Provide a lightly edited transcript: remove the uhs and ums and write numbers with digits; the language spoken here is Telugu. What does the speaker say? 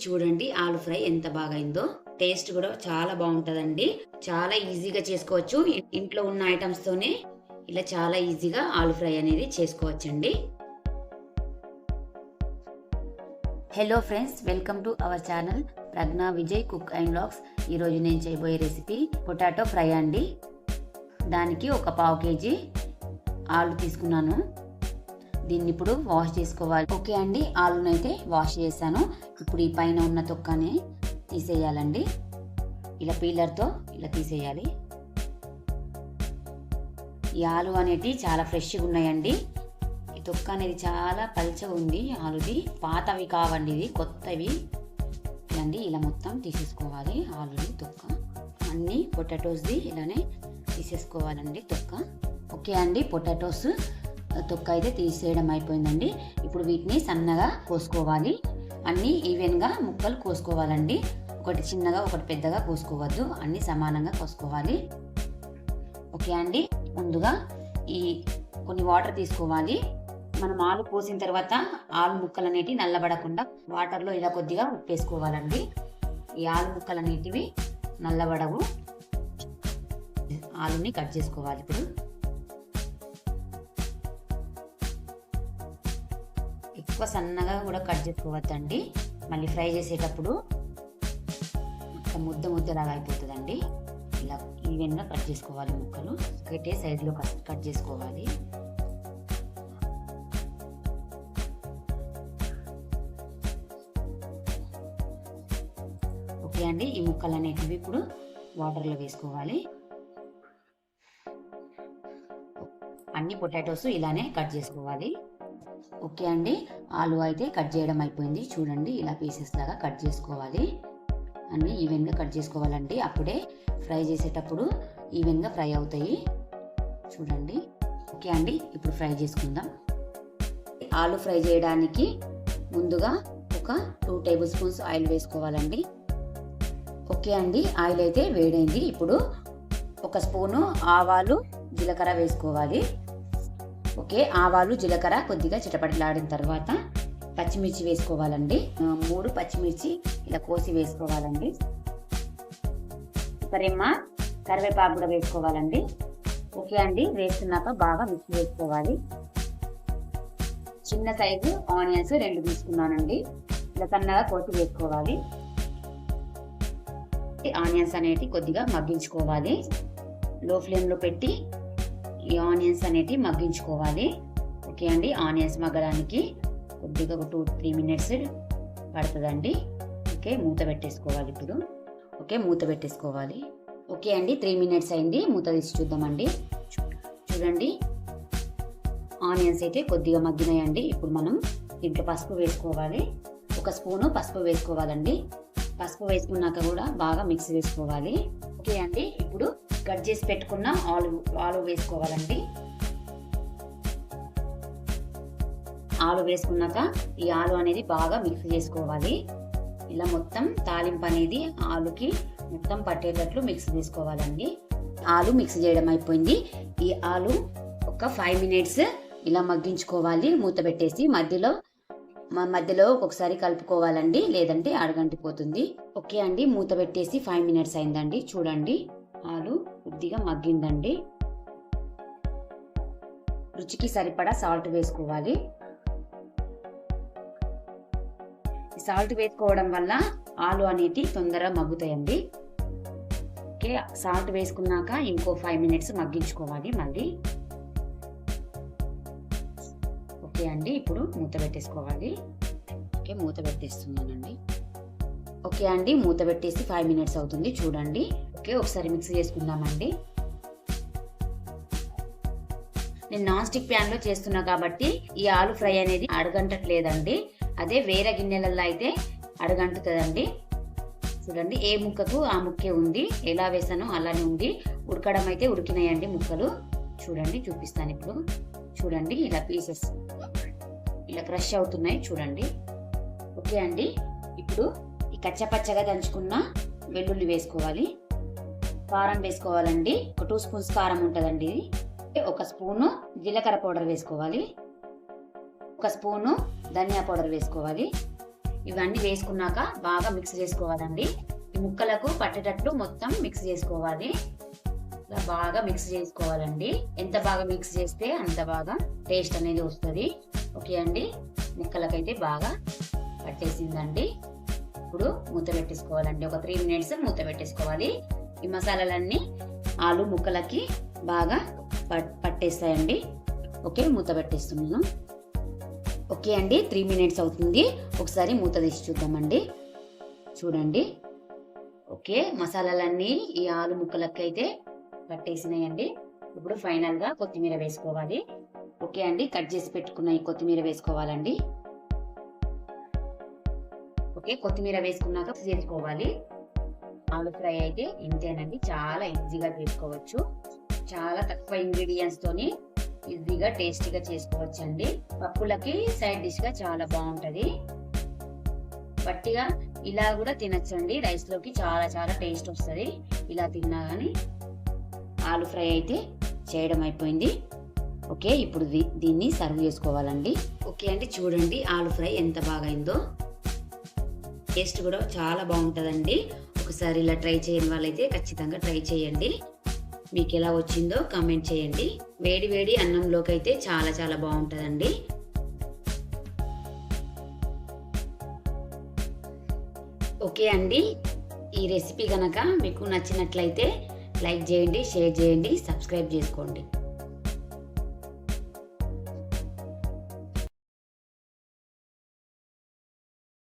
చూడండి ఆలు ఫ్రై ఎంత బాగా అయిందో. టేస్ట్ కూడా చాలా బాగుంటుందండి. చాలా ఈజీగా చేసుకోవచ్చు. ఇంట్లో ఉన్న ఐటమ్స్ తోనే ఇలా చాలా ఈజీగా ఆలు ఫ్రై అనేది చేసుకోవచ్చండి. Hello friends, welcome to our channel Pragya Vijay cook and vlogs. ఈరోజు నేను చేయబోయే రెసిపీ పొటాటో ఫ్రై అండి. దానికి ఒక పావు కేజీ ఆలు తీసుకున్నాను. దీన్ని ఇప్పుడు వాష్ చేసుకోవాలి. ఓకే అండి, ఆలును అయితే వాష్ చేశాను. ఇప్పుడు ఈ పైన ఉన్న తొక్కని తీసేయాలండి. ఇలా పీలర్తో ఇలా తీసేయాలి. ఈ ఆలు అనేటి చాలా ఫ్రెష్గా ఉన్నాయండి. ఈ తొక్క అనేది చాలా పల్చగా ఉంది. ఆలుది పాతవి కావండి, ఇది కొత్తవి అండి. ఇలా మొత్తం తీసేసుకోవాలి. ఆలుది తొక్క అన్ని పొటాటోస్ది ఇలానే తీసేసుకోవాలండి తొక్క. ఓకే అండి, పొటాటోస్ తొక్క అయితే తీసేయడం అయిపోయిందండి. ఇప్పుడు వీటిని సన్నగా కోసుకోవాలి. అన్నీ ఈవెన్గా ముక్కలు కోసుకోవాలండి. ఒకటి చిన్నగా ఒకటి పెద్దగా కోసుకోవద్దు, అన్నీ సమానంగా కోసుకోవాలి. ఓకే అండి, ముందుగా ఈ కొన్ని వాటర్ తీసుకోవాలి. మనం ఆలు కోసిన తర్వాత ఆలు ముక్కలు అనేటివి నల్లబడకుండా వాటర్లో ఇలా కొద్దిగా ఉప్పు వేసుకోవాలండి. ఈ ఆలు ముక్కలు అనేటివి నల్లబడవు. ఆలుని కట్ చేసుకోవాలి. ఇప్పుడు ఎక్కువ సన్నగా కూడా కట్ చేసుకోవద్దండి, మళ్ళీ ఫ్రై చేసేటప్పుడు ముద్దలాగా అయిపోతుందండి. ఇలా ఈవెన్గా కట్ చేసుకోవాలి. ముక్కలు ఒకటే సైజులో కట్ చేసుకోవాలి. ఓకే అండి, ఈ ముక్కలు అనేటివి ఇప్పుడు వాటర్లో వేసుకోవాలి. అన్ని పొటాటోస్ ఇలానే కట్ చేసుకోవాలి. ఓకే అండి, ఆలు అయితే కట్ చేయడం అయిపోయింది. చూడండి, ఇలా పీసెస్ లాగా కట్ చేసుకోవాలి. అన్నీ ఈవెన్గా కట్ చేసుకోవాలండి. అప్పుడే ఫ్రై చేసేటప్పుడు ఈవెన్గా ఫ్రై అవుతాయి. చూడండి. ఓకే అండి, ఇప్పుడు ఫ్రై చేసుకుందాం. ఆలు ఫ్రై చేయడానికి ముందుగా ఒక 2 టేబుల్ స్పూన్స్ ఆయిల్ వేసుకోవాలండి. ఓకే అండి, ఆయిల్ అయితే వేడైంది. ఇప్పుడు ఒక స్పూను ఆవాలు జీలకర్ర వేసుకోవాలి. ఓకే, ఆవాలు జీలకర్ర కొద్దిగా చిటపటలాడిన తర్వాత పచ్చిమిర్చి వేసుకోవాలండి. 3 పచ్చిమిర్చి ఇలా కోసి వేసుకోవాలండి. ఒక రెమ్మ కరివేపాకు కూడా వేసుకోవాలండి. ఓకే అండి, వేసుకున్నాక బాగా మిక్స్ చేసుకోవాలి. చిన్న సైజు ఆనియన్స్ 2 తీసుకున్నానండి. ఇలా సన్నగా కోసి వేసుకోవాలి. ఆనియన్స్ అనేవి కొద్దిగా మగ్గించుకోవాలి. లో ఫ్లేమ్లో పెట్టి ఈ ఆనియన్స్ అనేటివి మగ్గించుకోవాలి. ఓకే అండి, ఆనియన్స్ మగ్గడానికి కొద్దిగా ఒక 2-3 మినిట్స్ పడుతుందండి. ఓకే, మూత పెట్టేసుకోవాలి ఇప్పుడు. ఓకే, మూత పెట్టేసుకోవాలి. ఓకే అండి, 3 మినిట్స్ అయింది. మూత తీసి చూద్దామండి. చూడండి, ఆనియన్స్ అయితే కొద్దిగా మగ్గినాయండి. ఇప్పుడు మనం దీంట్లో పసుపు వేసుకోవాలి. ఒక స్పూను పసుపు వేసుకోవాలండి. పసుపు వేసుకున్నాక కూడా బాగా మిక్స్ చేసుకోవాలి. ఓకే అండి, ఇప్పుడు కట్ చేసి పెట్టుకున్న ఆలు వేసుకోవాలండి. ఆలు వేసుకున్నాక ఈ ఆలు అనేది బాగా మిక్స్ చేసుకోవాలి. ఇలా మొత్తం తాలింపు అనేది ఆలుకి మొత్తం పట్టేటట్లు మిక్స్ చేసుకోవాలండి. ఆలు మిక్స్ చేయడం అయిపోయింది. ఈ ఆలు ఒక 5 మినిట్స్ ఇలా మగ్గించుకోవాలి. మూత పెట్టేసి మధ్యలో ఒక్కొక్కసారి కలుపుకోవాలండి, లేదంటే అడగంటిపోతుంది. ఓకే అండి, మూత పెట్టేసి 5 మినిట్స్ అయిందండి. చూడండి, ఆలు కొద్దిగా మగ్గిందండి. రుచికి సరిపడా సాల్ట్ వేసుకోవాలి. సాల్ట్ వేసుకోవడం వల్ల ఆలు అనేటి తొందరగా మగ్గుతాయండి. ఓకే, సాల్ట్ వేసుకున్నాక ఇంకో 5 మినిట్స్ మగ్గించుకోవాలి మళ్ళీ. ఓకే అండి, ఇప్పుడు మూత పెట్టేసుకోవాలి. ఓకే, మూత పెట్టేస్తున్నానండి. ఓకే అండి, మూత పెట్టేసి 5 మినిట్స్ అవుతుంది. చూడండి. ఓకే, ఒకసారి మిక్స్ చేసుకుందామండి. నేను నాన్ స్టిక్ ప్యాన్ లో చేస్తున్నా కాబట్టి ఈ ఆలు ఫ్రై అనేది అడగంటట్లేదండి. అదే వేరే గిన్నెలలో అయితే అడగంటుతుందండి. చూడండి, ఏ ముక్కకు ఆ ముక్కే ఉంది. ఎలా వేసానో అలానే ఉంది. ఉడకడం అయితే ఉడికినాయండి ముక్కలు. చూడండి, చూపిస్తాను ఇప్పుడు. చూడండి, ఇలా పీసెస్ ఇలా క్రష్ అవుతున్నాయి. చూడండి. ఓకే అండి, ఇప్పుడు ఈ కచ్చపచ్చగా దంచుకున్న వెల్లుల్లి వేసుకోవాలి. కారం వేసుకోవాలండి. ఒక 2 స్పూన్స్ కారం ఉంటుందండి. ఒక స్పూను జీలకర్ర పౌడర్ వేసుకోవాలి. ఒక స్పూను ధనియా పౌడర్ వేసుకోవాలి. ఇవన్నీ వేసుకున్నాక బాగా మిక్స్ చేసుకోవాలండి. ఈ ముక్కలకు పట్టేటట్లు మొత్తం మిక్స్ చేసుకోవాలి. ఇలా బాగా మిక్స్ చేసుకోవాలండి. ఎంత బాగా మిక్స్ చేస్తే అంత బాగా టేస్ట్ అనేది వస్తుంది. ఓకే అండి, ముక్కలకైతే బాగా పట్టేసిందండి. ఇప్పుడు మూత పెట్టేసుకోవాలండి. ఒక 3 minutes మూత పెట్టేసుకోవాలి. ఈ మసాలాలన్నీ ఆలు ముక్కలకి బాగా పట్టేస్తాయండి. ఓకే, మూత పెట్టేస్తున్నాను. ఓకే అండి, 3 minutes అవుతుంది. ఒకసారి మూత తీసి చూద్దామండి. చూడండి, ఓకే, మసాలాలన్నీ ఈ ఆలు ముక్కలకి అయితే పట్టేసినాయండి. ఇప్పుడు ఫైనల్ గా కొత్తిమీర వేసుకోవాలి. ఓకే అండి, కట్ చేసి పెట్టుకున్న ఈ కొత్తిమీర వేసుకోవాలండి. ఓకే, కొత్తిమీర వేసుకున్నాక చేసుకోవాలి. ఆలు ఫ్రై అయితే ఇంతేనండి, చాలా ఈజీగా చేసుకోవచ్చు. చాలా తక్కువ ఇంగ్రీడియంట్స్ తోని ఈజీగా టేస్టీగా చేసుకోవచ్చు అండి. పప్పులకి సైడ్ డిష్ గా చాలా బాగుంటది. వట్టిగా ఇలా కూడా తినచ్చండి. రైస్ లోకి చాలా చాలా టేస్ట్ వస్తుంది ఇలా తిన్నా గానీ. ఆలు ఫ్రై అయితే చేయడం అయిపోయింది. ఓకే, ఇప్పుడు దీన్ని సర్వ్ చేసుకోవాలండి. ఓకే అండి, చూడండి ఆలు ఫ్రై ఎంత బాగా అయిందో. టేస్ట్ కూడా చాలా బాగుంటుందండి. ఒకసారి ఇలా ట్రై చేయని వాళ్ళైతే ఖచ్చితంగా ట్రై చేయండి. మీకు ఎలా వచ్చిందో కామెంట్ చేయండి. వేడి వేడి అన్నంలోకి అయితే చాలా చాలా బాగుంటుందండి. ఓకే అండి, ఈ రెసిపీ కనుక మీకు నచ్చినట్లయితే లైక్ చేయండి, షేర్ చేయండి, సబ్స్క్రైబ్ చేసుకోండి.